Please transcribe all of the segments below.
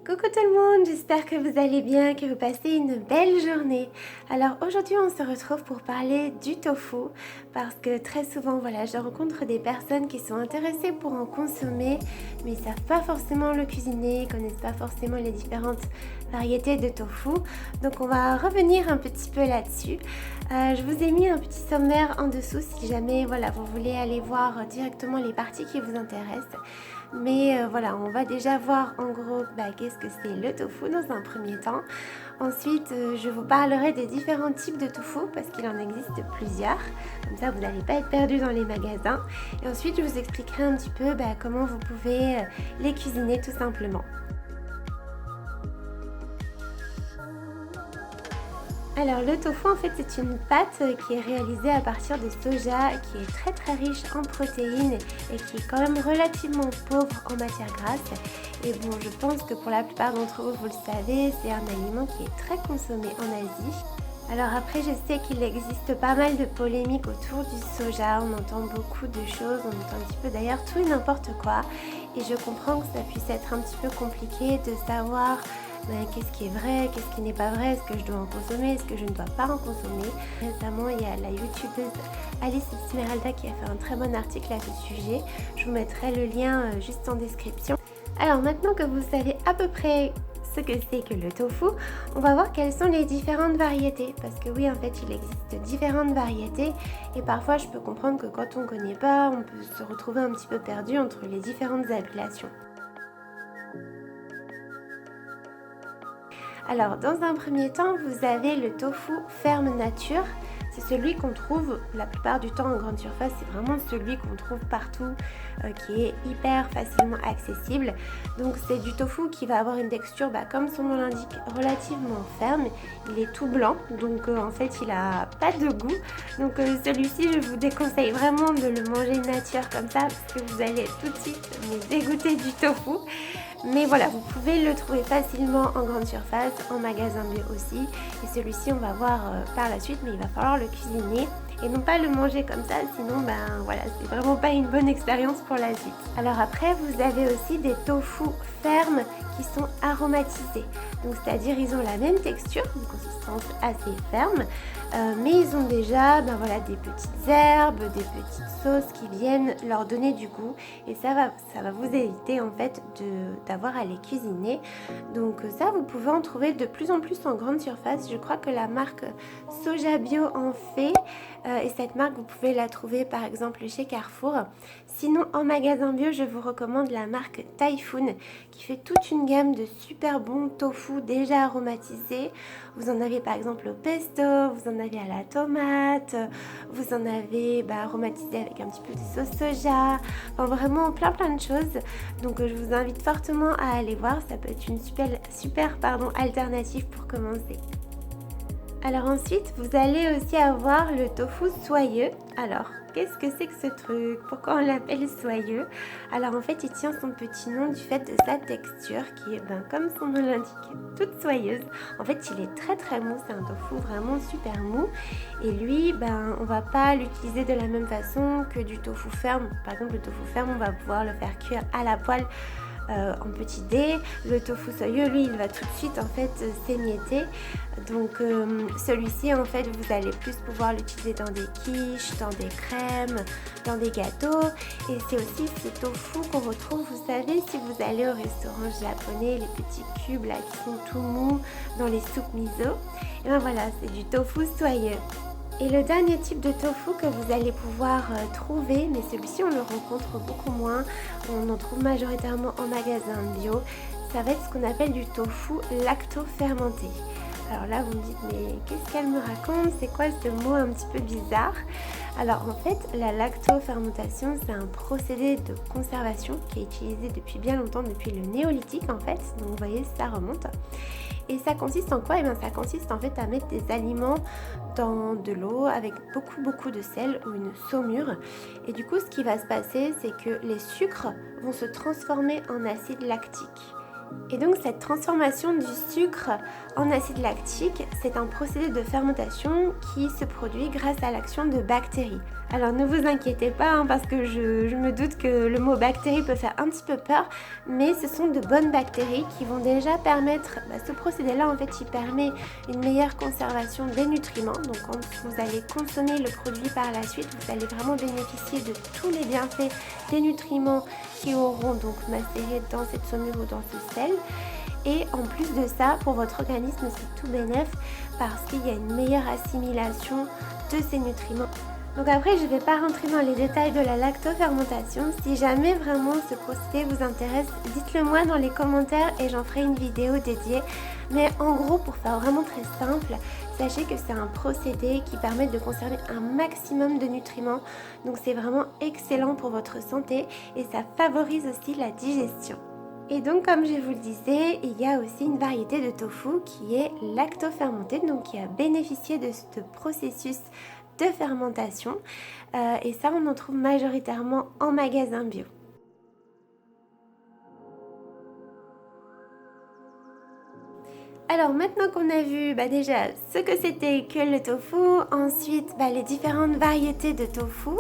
Coucou tout le monde, j'espère que vous allez bien, que vous passez une belle journée. Alors aujourd'hui on se retrouve pour parler du tofu parce que très souvent je rencontre des personnes qui sont intéressées pour en consommer mais ils ne savent pas forcément le cuisiner, ils ne connaissent pas forcément les différentes variétés de tofu. Donc on va revenir un petit peu là-dessus. Je vous ai mis un petit sommaire en dessous si jamais vous voulez aller voir directement les parties qui vous intéressent. Mais on va déjà voir en gros qu'est-ce que c'est le tofu dans un premier temps. Ensuite, je vous parlerai des différents types de tofu parce qu'il en existe plusieurs. Comme ça, vous n'allez pas être perdu dans les magasins. Et ensuite, je vous expliquerai un petit peu comment vous pouvez les cuisiner tout simplement. Alors le tofu en fait c'est une pâte qui est réalisée à partir de soja qui est très riche en protéines et qui est quand même relativement pauvre en matière grasse. Et bon, je pense que pour la plupart d'entre vous, vous le savez, c'est un aliment qui est très consommé en Asie. Alors après, je sais qu'il existe pas mal de polémiques autour du soja, on entend beaucoup de choses, on entend un petit peu d'ailleurs tout et n'importe quoi. Et je comprends que ça puisse être un petit peu compliqué de savoir qu'est-ce qui est vrai, qu'est-ce qui n'est pas vrai, est-ce que je dois en consommer, est-ce que je ne dois pas en consommer. Récemment, il y a la youtubeuse Alice Esmeralda qui a fait un très bon article à ce sujet. Je vous mettrai le lien juste en description. Alors maintenant que vous savez à peu près ce que c'est que le tofu, on va voir quelles sont les différentes variétés. Parce que oui, en fait, il existe différentes variétés et parfois je peux comprendre que quand on ne connaît pas, on peut se retrouver un petit peu perdu entre les différentes appellations. Alors, dans un premier temps, vous avez le tofu ferme nature. C'est celui qu'on trouve la plupart du temps en grande surface. C'est vraiment celui qu'on trouve partout, qui est hyper facilement accessible. Donc, c'est du tofu qui va avoir une texture, comme son nom l'indique, relativement ferme. Il est tout blanc, donc en fait, il n'a pas de goût. Donc, celui-ci, je vous déconseille vraiment de le manger nature comme ça, parce que vous allez tout de suite dégoûter du tofu. Mais voilà, vous pouvez le trouver facilement en grande surface, en magasin bio aussi. Et celui-ci, on va voir par la suite, mais il va falloir le cuisiner et non pas le manger comme ça, sinon c'est vraiment pas une bonne expérience pour la suite. Alors après, vous avez aussi des tofu fermes qui sont aromatisés. Donc c'est-à-dire ils ont la même texture, une consistance assez ferme, mais ils ont déjà des petites herbes, des petites sauces qui viennent leur donner du goût et ça va vous éviter en fait d'avoir à les cuisiner. Donc ça, vous pouvez en trouver de plus en plus en grande surface. Je crois que la marque Soja Bio en fait et cette marque vous pouvez la trouver par exemple chez Carrefour. Sinon en magasin bio, je vous recommande la marque Typhoon qui fait toute une gamme de super bons tofu déjà aromatisés. Vous en avez par exemple au pesto, vous en avez à la tomate, vous en avez aromatisé avec un petit peu de sauce soja, vraiment plein de choses. Donc je vous invite fortement à aller voir, ça peut être une super alternative pour commencer. Alors ensuite, vous allez aussi avoir le tofu soyeux. Alors, qu'est-ce que c'est que ce truc? Pourquoi on l'appelle soyeux? Alors en fait, il tient son petit nom du fait de sa texture qui est, comme son nom l'indique, toute soyeuse. En fait, il est très mou, c'est un tofu vraiment super mou. Et lui, on va pas l'utiliser de la même façon que du tofu ferme. Par exemple, le tofu ferme, on va pouvoir le faire cuire à la poêle en petits dés. Le tofu soyeux, lui, il va tout de suite en fait s'émietter. Donc celui-ci en fait vous allez plus pouvoir l'utiliser dans des quiches, dans des crèmes, dans des gâteaux. Et c'est aussi ce tofu qu'on retrouve, vous savez, si vous allez au restaurant japonais, les petits cubes là qui sont tout mous dans les soupes miso. Et voilà, c'est du tofu soyeux. Et le dernier type de tofu que vous allez pouvoir trouver, mais celui-ci on le rencontre beaucoup moins, on en trouve majoritairement en magasin bio, ça va être ce qu'on appelle du tofu lacto-fermenté. Alors là vous me dites mais qu'est-ce qu'elle me raconte, c'est quoi ce mot un petit peu bizarre? Alors en fait la lacto-fermentation c'est un procédé de conservation qui est utilisé depuis bien longtemps, depuis le néolithique en fait, donc vous voyez ça remonte. Et ça consiste en quoi? Ça consiste en fait à mettre des aliments dans de l'eau avec beaucoup de sel ou une saumure. Et du coup, ce qui va se passer, c'est que les sucres vont se transformer en acide lactique. Et donc cette transformation du sucre en acide lactique, c'est un procédé de fermentation qui se produit grâce à l'action de bactéries. Alors ne vous inquiétez pas hein, parce que je me doute que le mot bactérie peut faire un petit peu peur, mais ce sont de bonnes bactéries qui vont déjà permettre, ce procédé-là en fait il permet une meilleure conservation des nutriments. Donc quand vous allez consommer le produit par la suite, vous allez vraiment bénéficier de tous les bienfaits des nutriments qui auront donc macéré dans cette saumure ou dans ce sel. Et en plus de ça, pour votre organisme, c'est tout bénef parce qu'il y a une meilleure assimilation de ces nutriments. Donc après, je ne vais pas rentrer dans les détails de la lactofermentation. Si jamais vraiment ce procédé vous intéresse, dites-le moi dans les commentaires et j'en ferai une vidéo dédiée. Mais en gros, pour faire vraiment très simple, sachez que c'est un procédé qui permet de conserver un maximum de nutriments. Donc c'est vraiment excellent pour votre santé et ça favorise aussi la digestion. Et donc comme je vous le disais, il y a aussi une variété de tofu qui est lactofermenté, donc qui a bénéficié de ce processus de fermentation. Et ça, on en trouve majoritairement en magasin bio. Alors maintenant qu'on a vu déjà ce que c'était que le tofu, ensuite les différentes variétés de tofu,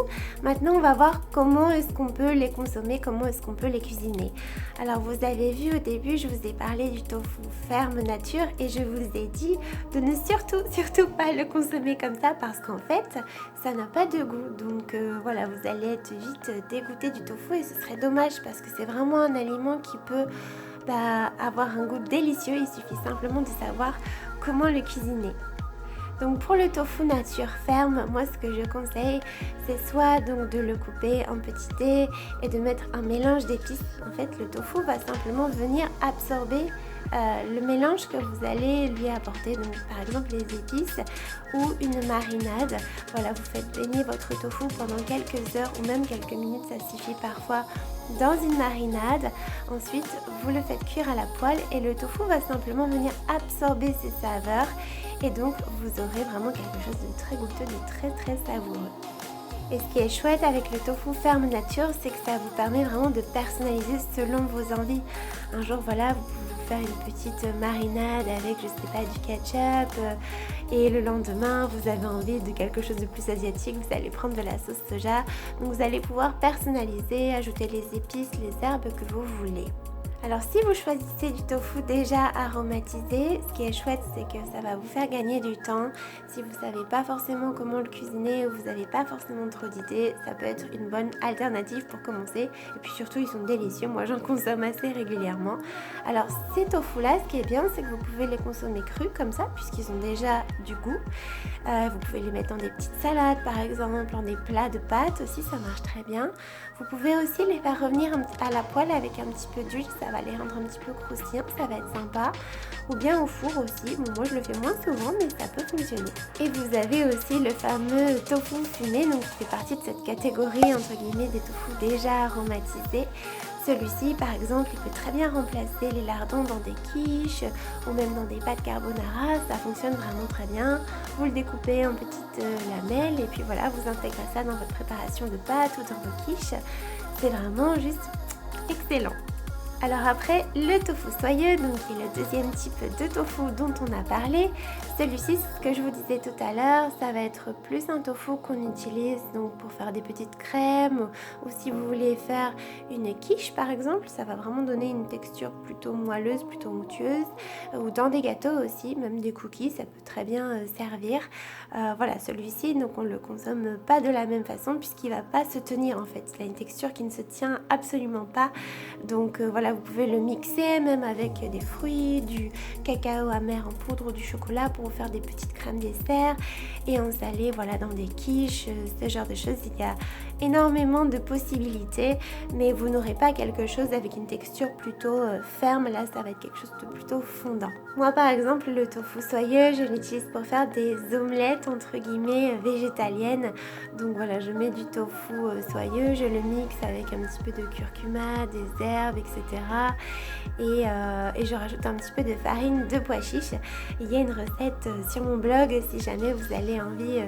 maintenant on va voir comment est-ce qu'on peut les consommer, comment est-ce qu'on peut les cuisiner. Alors vous avez vu au début, je vous ai parlé du tofu ferme nature et je vous ai dit de ne surtout pas le consommer comme ça parce qu'en fait ça n'a pas de goût. Donc voilà, vous allez être vite dégoûté du tofu et ce serait dommage parce que c'est vraiment un aliment qui peut avoir un goût délicieux. Il suffit simplement de savoir comment le cuisiner. Donc pour le tofu nature ferme, moi ce que je conseille, c'est soit donc de le couper en petits dés et de mettre un mélange d'épices. En fait, le tofu va simplement venir absorber le mélange que vous allez lui apporter, donc par exemple les épices ou une marinade. Voilà, vous faites baigner votre tofu pendant quelques heures ou même quelques minutes, ça suffit parfois, dans une marinade. Ensuite, vous le faites cuire à la poêle et le tofu va simplement venir absorber ses saveurs et donc vous aurez vraiment quelque chose de très goûteux, de très savoureux. Et ce qui est chouette avec le tofu ferme nature, c'est que ça vous permet vraiment de personnaliser selon vos envies. Un jour, voilà, vous pouvez faire une petite marinade avec, je sais pas, du ketchup et le lendemain, vous avez envie de quelque chose de plus asiatique, vous allez prendre de la sauce soja. Donc vous allez pouvoir personnaliser, ajouter les épices, les herbes que vous voulez. Alors si vous choisissez du tofu déjà aromatisé, ce qui est chouette, c'est que ça va vous faire gagner du temps. Si vous ne savez pas forcément comment le cuisiner ou vous n'avez pas forcément trop d'idées, ça peut être une bonne alternative pour commencer. Et puis surtout, ils sont délicieux. Moi, j'en consomme assez régulièrement. Alors ces tofu-là, ce qui est bien, c'est que vous pouvez les consommer crus comme ça, puisqu'ils ont déjà du goût. Vous pouvez les mettre dans des petites salades, par exemple, dans des plats de pâtes aussi, ça marche très bien. Vous pouvez aussi les faire revenir à la poêle avec un petit peu d'huile, ça va les rendre un petit peu croustillants, ça va être sympa. Ou bien au four aussi, bon, moi je le fais moins souvent mais ça peut fonctionner. Et vous avez aussi le fameux tofu fumé, donc qui fait partie de cette catégorie entre guillemets des tofu déjà aromatisés. Celui-ci par exemple, il peut très bien remplacer les lardons dans des quiches ou même dans des pâtes carbonara, ça fonctionne vraiment très bien. Vous le découpez en petites lamelles et puis voilà, vous intégrez ça dans votre préparation de pâtes ou dans vos quiches. C'est vraiment juste excellent. Alors après, le tofu soyeux, donc qui est le deuxième type de tofu dont on a parlé. Celui-ci, c'est ce que je vous disais tout à l'heure, ça va être plus un tofu qu'on utilise donc pour faire des petites crèmes ou si vous voulez faire une quiche par exemple, ça va vraiment donner une texture plutôt moelleuse, plutôt onctueuse ou dans des gâteaux aussi, même des cookies, ça peut très bien servir. Voilà, celui-ci, donc on le consomme pas de la même façon puisqu'il va pas se tenir en fait, il a une texture qui ne se tient absolument pas. Donc voilà, vous pouvez le mixer même avec des fruits, du cacao amer en poudre ou du chocolat pour faire des petites crèmes dessert et en salé, voilà, dans des quiches, ce genre de choses. Il y a énormément de possibilités, mais vous n'aurez pas quelque chose avec une texture plutôt ferme. Là, ça va être quelque chose de plutôt fondant. Moi, par exemple, le tofu soyeux, je l'utilise pour faire des omelettes entre guillemets végétaliennes. Donc voilà, je mets du tofu soyeux, je le mixe avec un petit peu de curcuma, des herbes, etc. Et je rajoute un petit peu de farine de pois chiches. Il y a une recette sur mon blog si jamais vous avez envie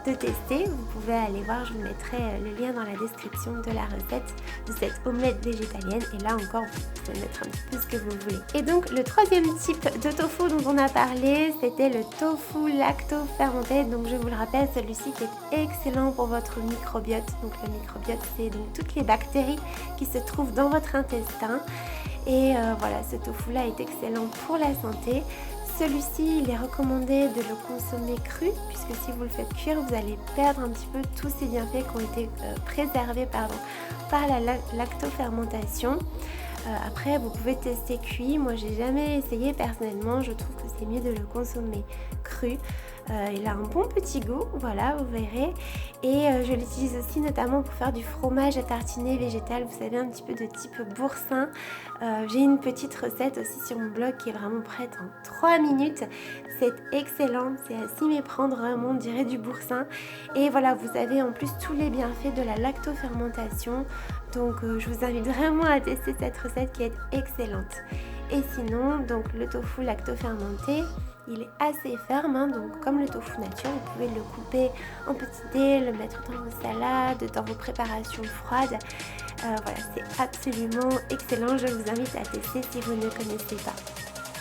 de tester. Vous pouvez aller voir, je vous mettrai le lien dans la description de la recette de cette omelette végétalienne. Et là encore, vous pouvez mettre un petit peu ce que vous voulez. Et donc le troisième type de tofu dont on a parlé, c'était le tofu lacto-fermenté. Donc je vous le rappelle, celui-ci qui est excellent pour votre microbiote. Donc le microbiote, c'est donc toutes les bactéries qui se trouvent dans votre intestin. Et voilà, ce tofu-là est excellent pour la santé. Celui-ci, il est recommandé de le consommer cru, puisque si vous le faites cuire, vous allez perdre un petit peu tous ces bienfaits qui ont été préservés par la lactofermentation. Après, vous pouvez tester cuit. Moi, j'ai jamais essayé personnellement. Je trouve que c'est mieux de le consommer cru. Il a un bon petit goût, voilà, vous verrez. Et je l'utilise aussi notamment pour faire du fromage à tartiner végétal. Vous savez, un petit peu de type boursin. J'ai une petite recette aussi sur mon blog qui est vraiment prête en 3 minutes. C'est excellent, c'est à s'y méprendre vraiment, on dirait du boursin. Et voilà, vous avez en plus tous les bienfaits de la lactofermentation. Donc je vous invite vraiment à tester cette recette qui est excellente. Et sinon, donc le tofu lactofermenté, il est assez ferme, hein, donc comme le tofu nature, vous pouvez le couper en petits dés, le mettre dans vos salades, dans vos préparations froides. Voilà, c'est absolument excellent, je vous invite à tester si vous ne connaissez pas.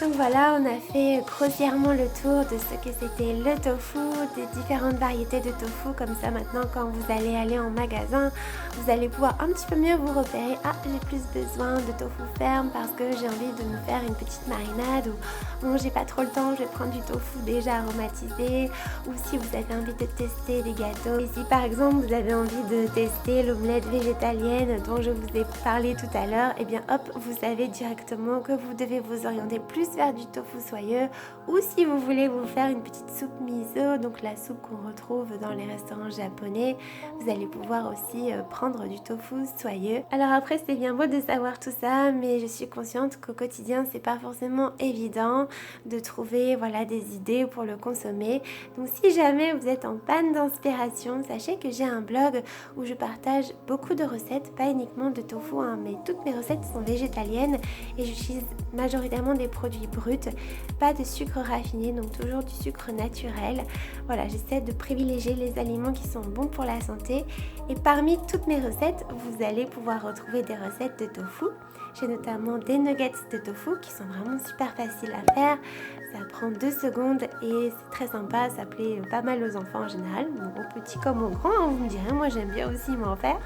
Donc voilà, on a fait grossièrement le tour de ce que c'était le tofu, des différentes variétés de tofu. Comme ça maintenant, quand vous allez aller en magasin, vous allez pouvoir un petit peu mieux vous repérer. Ah, j'ai plus besoin de tofu ferme parce que j'ai envie de me faire une petite marinade, ou bon, j'ai pas trop le temps, je vais prendre du tofu déjà aromatisé. Ou si vous avez envie de tester des gâteaux. Et si par exemple vous avez envie de tester l'omelette végétalienne dont je vous ai parlé tout à l'heure, et bien hop, vous savez directement que vous devez vous orienter plus vers du tofu soyeux, ou si vous voulez vous faire une petite soupe miso, donc la soupe qu'on retrouve dans les restaurants japonais, vous allez pouvoir aussi prendre du tofu soyeux. Alors après, c'est bien beau de savoir tout ça, mais je suis consciente qu'au quotidien c'est pas forcément évident de trouver voilà des idées pour le consommer. Donc si jamais vous êtes en panne d'inspiration, sachez que j'ai un blog où je partage beaucoup de recettes, pas uniquement de tofu, hein, mais toutes mes recettes sont végétaliennes et j'utilise majoritairement des produits bruts, pas de sucre raffiné, donc toujours du sucre naturel. Voilà, j'essaie de privilégier les aliments qui sont bons pour la santé. Et parmi toutes mes recettes, vous allez pouvoir retrouver des recettes de tofu. J'ai notamment des nuggets de tofu qui sont vraiment super faciles à faire. Ça prend 2 secondes et c'est très sympa, ça plaît pas mal aux enfants en général, aux petits comme aux grands, hein, vous me direz, moi j'aime bien aussi m'en faire.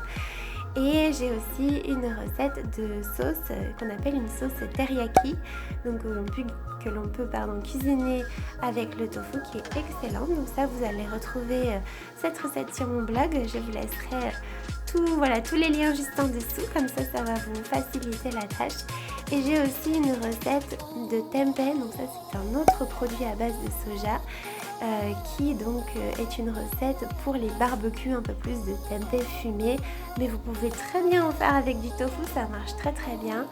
Et j'ai aussi une recette de sauce qu'on appelle une sauce teriyaki, donc que l'on peut cuisiner avec le tofu, qui est excellente. Donc ça, vous allez retrouver cette recette sur mon blog. Je vous laisserai tous les liens juste en dessous, comme ça va vous faciliter la tâche. Et j'ai aussi une recette de tempeh, donc ça c'est un autre produit à base de soja. Qui donc est une recette pour les barbecues, un peu plus de tempeh fumé, mais vous pouvez très bien en faire avec du tofu, ça marche très très bien.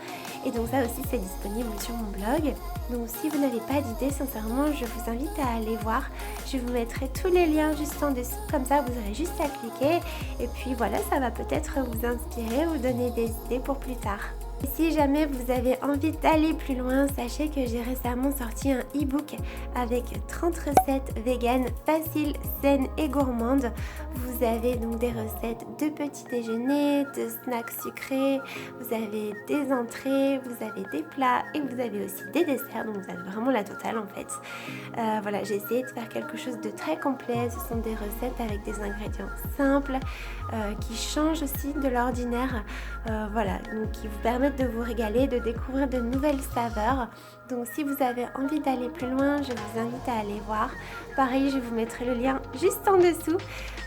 Et donc ça aussi c'est disponible sur mon blog. Donc si vous n'avez pas d'idée, sincèrement je vous invite à aller voir. Je vous mettrai tous les liens juste en dessous, comme ça vous aurez juste à cliquer. Et puis voilà, ça va peut-être vous inspirer ou donner des idées pour plus tard. Et si jamais vous avez envie d'aller plus loin, sachez que j'ai récemment sorti un e-book avec 30 recettes véganes faciles, saines et gourmandes. Vous avez donc des recettes de petit déjeuner, de snacks sucrés, vous avez des entrées, vous avez des plats et vous avez aussi des desserts, donc vous avez vraiment la totale en fait. Voilà, j'ai essayé de faire quelque chose de très complet. Ce sont des recettes avec des ingrédients simples qui changent aussi de l'ordinaire. Voilà, donc qui vous permettent de vous régaler, de découvrir de nouvelles saveurs. Donc si vous avez envie d'aller plus loin, je vous invite à aller voir. Pareil, je vous mettrai le lien juste en dessous,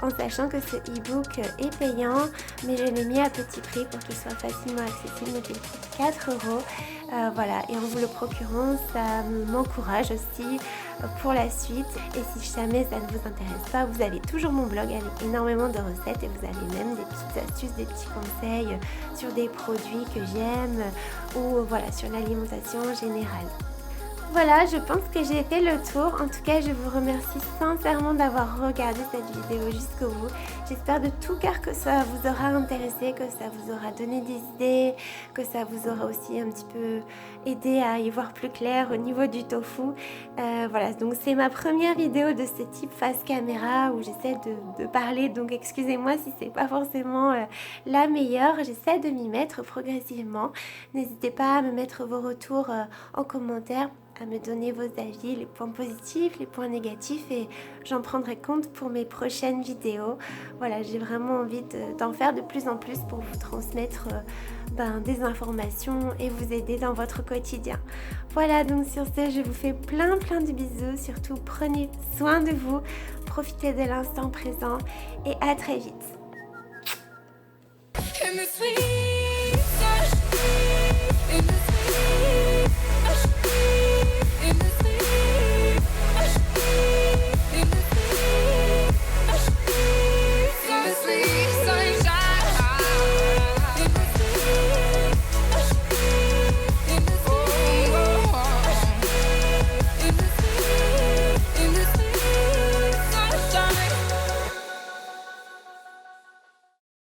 en sachant que ce e-book est payant, mais je l'ai mis à petit prix pour qu'il soit facilement accessible, donc il coûte 4 €. Voilà, et en vous le procurant, ça m'encourage aussi pour la suite. Et si jamais ça ne vous intéresse pas, vous avez toujours mon blog avec énormément de recettes et vous avez même des petites astuces, des petits conseils sur des produits que j'aime ou voilà, sur l'alimentation générale. Voilà, je pense que j'ai fait le tour. En tout cas, je vous remercie sincèrement d'avoir regardé cette vidéo jusqu'au bout. J'espère de tout cœur que ça vous aura intéressé, que ça vous aura donné des idées, que ça vous aura aussi un petit peu aidé à y voir plus clair au niveau du tofu. Voilà, donc c'est ma première vidéo de ce type face caméra où j'essaie de parler, donc excusez-moi si c'est pas forcément la meilleure. J'essaie de m'y mettre progressivement. N'hésitez pas à me mettre vos retours en commentaire, à me donner vos avis, les points positifs, les points négatifs, et j'en prendrai compte pour mes prochaines vidéos. Voilà, j'ai vraiment envie d'en faire de plus en plus pour vous transmettre des informations et vous aider dans votre quotidien. Voilà, donc sur ce, je vous fais plein de bisous. Surtout, prenez soin de vous, profitez de l'instant présent et à très vite.